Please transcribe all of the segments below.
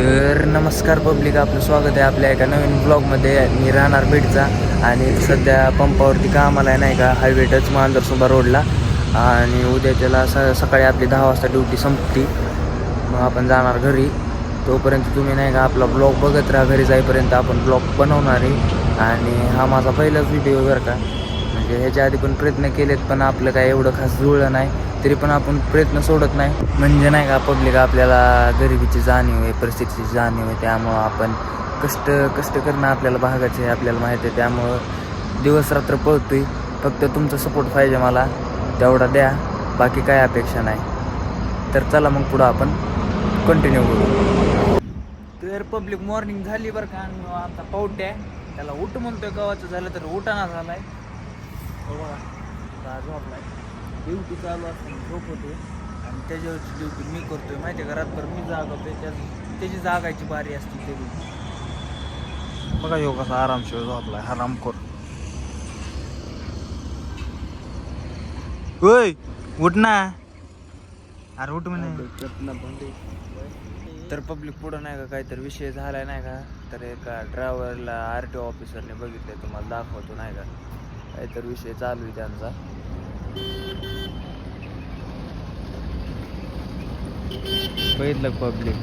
तर नमस्कार पब्लिक, आपलं स्वागत आहे आपल्या एका नवीन ब्लॉगमध्ये. मी राहणार बीडचा आणि सध्या पंपावरती कामाला आहे नाही का, हायवे टच मांजरसुंबा रोडला. आणि उद्या त्याला सकाळी आपली 10 वाजता ड्युटी संपती, मग आपण जाणार घरी. तोपर्यंत तुम्ही नाही का आपला ब्लॉग बघत राहा. घरी जाईपर्यंत आपण ब्लॉग बनवणार आहे. आणि हा माझा पहिलाच व्हिडिओ बरं का, म्हणजे ह्याच्या आधी पण प्रयत्न केलेत, पण आपलं काय एवढं खास जुळलं नाही. तरी पण आपण प्रयत्न सोडत नाही. म्हणजे नाही का पब्लिक, आपल्याला गरिबीची जाणीव आहे, परिस्थितीची जाणीव आहे. त्यामुळं आपण कष्ट करणं आपल्याला भागाचं आहे, आपल्याला माहीत आहे. त्यामुळं दिवस रात्र पळतोय. फक्त तुमचा सपोर्ट पाहिजे मला, तेवढा द्या, बाकी काय अपेक्षा नाही. तर चला मग पुढं आपण कंटिन्यू करू. तर पब्लिक मॉर्निंग झाली बरं का. आणि आता पावट्या त्याला उठ म्हणतोय, गावाचं झालं तर उठाना झालाय. झोपलाय, ड्युटी चालू असताना झोप होते आणि त्याच्यावरची ड्युटी मी करतोय माहिती आहे का. रातभर मी जागवतोय, त्याची जागायची बारी असते. तरी बघा ह्यो कसा आरामशीर झोपलाय, हरामखोर. होय उठ ना, अरे उठ म्हणे. तर पब्लिक पुढं नाही का काहीतरी विषय झालाय नाही का. तर एका ड्रायव्हरला RTO ऑफिसरने बघितलंय, तुम्हाला दाखवतो नाही का. काहीतरी विषय चालू आहे त्यांचा. बघितलं पब्लिक.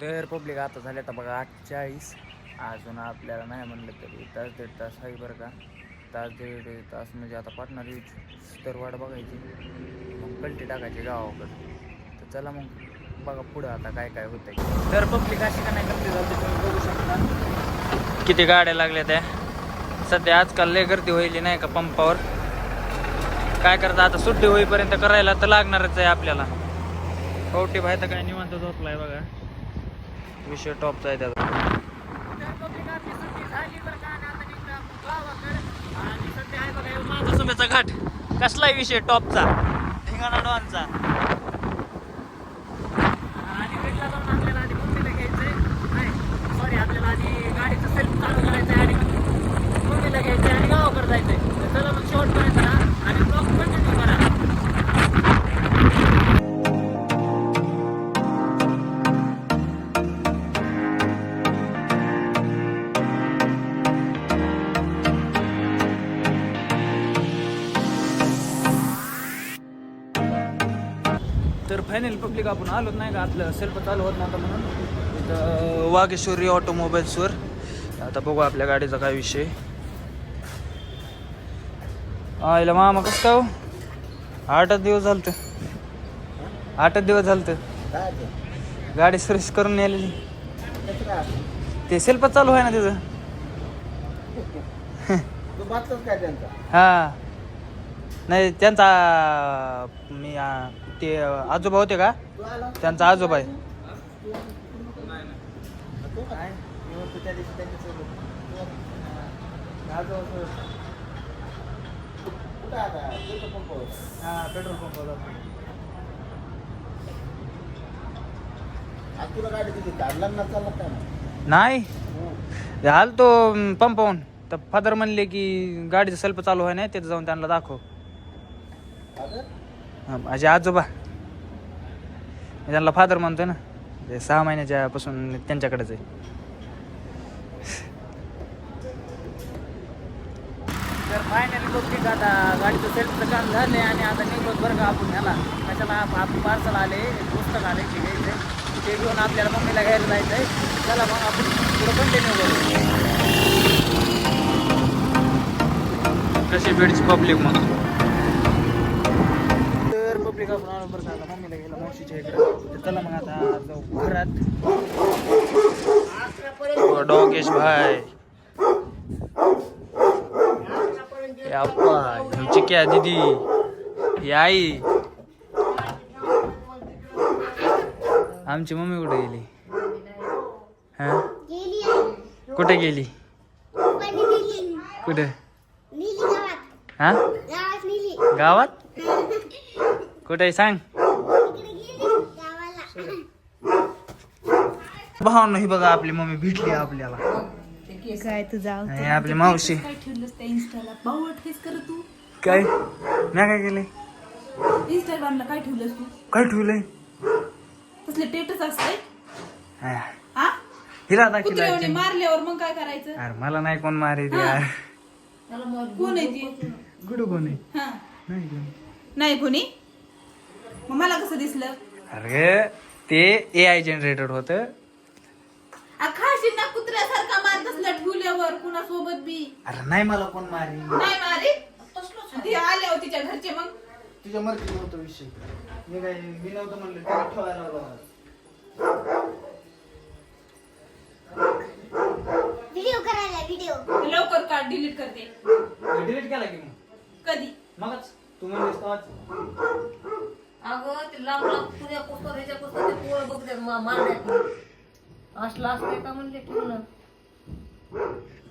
तर पब्लिक आता झाले आता बघा 8:40. अजून आपल्याला नाही म्हणलं तरी तास दीड तास आहे बरं का. तास दीड तास म्हणजे आता पाटणार तर वाट बघायची, मग कल्टी टाकायची गावाकडे. तर चला मग बघा पुढं आता काय काय होतंय. तर पब्लिक अशी का नाही कल्टी झाली, तुम्ही बघू शकता किती गाड्या लागल्या त्या. सध्या आजकाल लय गर्दी होईल नाही का पंपावर. काय करता आता, सुट्टी होईपर्यंत करायला तर लागणारच आहे आपल्याला. कवटी भाई तर काय निवांत झोपलाय बघा, विषय टॉपचा आहे त्याचा. माझा सुमेचा घाट कसलाय विषय टॉपचा, ठिंगाणा डॉनचा. आणि भेटला जाऊन आपल्याला आधी मम्मीला घ्यायचंय, नाही सॉरी, आपल्याला आधी गाडीचं सेल्फ चालू करायचं आणि मम्मीला घ्यायचंय आणि गावाकडे जायचंय. तर चला मग शेवटपर्यंत राहा आणि ब्लॉग कंटिन्यू करा. तर फायनल पब्लिक आपण आलोच नाही का, आपलं सेल्फ चालू होत नव्हतं म्हणून इथं वागेश्वरी ऑटोमोबाईल्सवर. आता बघू आपल्या गाडीचा काय विषय. आईला मामा कसं काय हो, 8च दिवस झालतं, 8च दिवस झालतं गाडी सर्व्हिस करून नेलेली. ते सेल्फ चालू आहे ना तिथं. हा नाही, त्यांचा मी ते आजोबा होते का, त्यांचा आजोबा आहे. पेट्रोल पंप नाही हाल तो पंपाहून. तर फादर म्हणले की गाडीचं सेल्फ चालू आहे नाही, तिथं जाऊन त्यांना दाखव. माझे आजोबा, मी त्यांना फादर म्हणतोय ना, ते 6 महिन्याच्या पासून त्यांच्याकडेच आहे. तर फायनली पब्लिक आता गाडीचं सेल्फचं काम झालं आणि आता निघत बरं का आपण ह्याला कशाला. आपण पार्सल आले, पुस्तक आले ते घ्यायचं, ते घेऊन आपल्याला मम्मीला घ्यायला जायचं आहे. चला मग आपण पुढं कंटिन्यू करू. कशी भेटची पब्लिक मग. तर पब्लिक आपण आलो बरं आता मम्मीला घ्यायला मावशीच्या इकडे. तर चला मग आता जाऊ घरात. डॉगेश भाई चिक्या दीदी, ही आई, आमची मम्मी कुठे गेली. हा कुठे गेली, कुठे, हा गावात कुठे सांग. भावना ही बघा, आपली मम्मी भेटली आपल्याला. काय तुझा आपली मावशी. काय ठेवलंस त्या इन्स्टाला, बावट हेच कर तू. काय मी काय केलंय, इंस्टाग्रामला काय ठेवलंस तू. काय ठेवलंय, असं असतंय हा. हा हिला दाखिला कुत्र्याने मारल्यावर मग काय करायचं अरे मला नाही कोण मारे हा. यार. कोण आहे ती गुडू कोण आहे? हा नाही कोण. नाही कोणी मग मला कसं दिसलं अरे ते AI जनरेटेड होतं. खाशी ना कुत्र्यासारखा मारत असला ठेवल्यावर कुणासोबत बी अरे नाही मला कोण मारी. नाही मारी ती आल्यावर तिच्या घरचे मग तुझ्या मर्जी नव्हतं विषय. मी काय मी नव्हतं म्हणलं त्याला ठेवायला लावलं मला. व्हिडिओ करायला व्हिडिओ लवकर काढ डिलीट करते डिलीट केला की मग कधी मगच तू म्हणलीस तेव्हाच. अगं ते लांब लांब पुण्या पुस्तक ह्याच्या पुस्तक ते पोरं बघतात मारण्यात असलं असते का म्हणले ठेवलं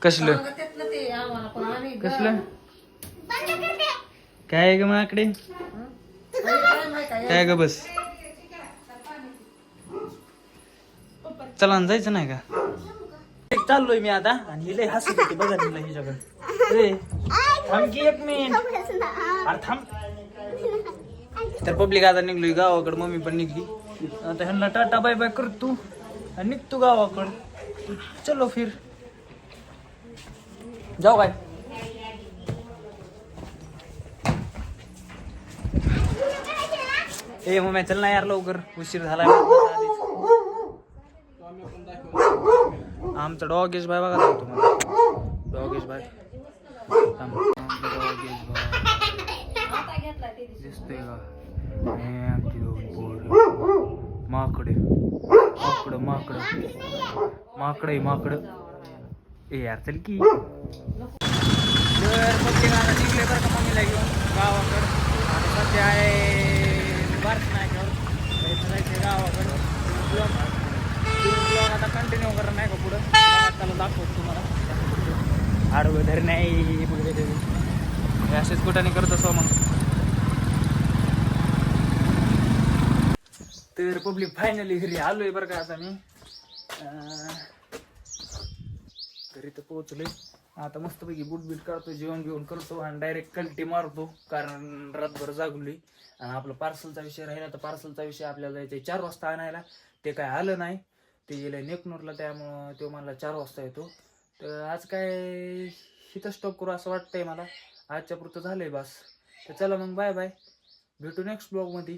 कसलं त्यातलं ते आम्हाला पण आम्ही कसलं काय ग माकडे काय ग बस. चला ना जायचं नाही का चाललोय मी आता आणि हिले हसत होते बघा तिला हिच्याकडे. थांब की एक मिनिट. अरे थांब. तर पब्लिक आता निघलोय गावाकडे मम्मी पण निघली आता ह्यांना टाटा बाय बाय करतो आणि निघतो गावाकडे. चलो फिर जाऊ काय ए मम्मी चल ना यार लवकर उशीर झाला. आमचा डॉगेश भाई बघा तुम्हाला डॉगेश भाई दिसतोय का हे आमची दोन पोरं. माकडे माकड माकड माकड आहे माकड. ए यार चल की तर प्रत्येकाला निघले बरं का मम्मीला घेऊन गावाकडं. आणि सध्या आहे बार्स नायकावर जायचं गावाकडं. ब्लॉग आता कंटिन्यू करणार नाही का पुढं त्याला दाखवतो तुम्हाला. आडवं धर नाही पुढे असेच कुठं नाही करत असो मग. तर पब्लिक फायनली घरी आलोय बरं का आता मी घरी तर पोहोचलोय. आता मस्तपैकी बूट बीट काढतो जेवण घेऊन करतो आणि डायरेक्ट कल्टी मारतो कारण रातभर जागलोय. आणि आपलं पार्सलचा विषय राहिला तर पार्सलचा विषय आपल्याला जायचं 4 वाजता आणायला. ते काय आलं नाही ते गेलं नेकनूरला त्यामुळं तो मला 4 वाजता येतो. तर आज काय इथं स्टॉप करू असं वाटतंय मला. आजच्या पुरतं झालंय बस. तर चला मग बाय बाय भेटू नेक्स्ट ब्लॉगमध्ये.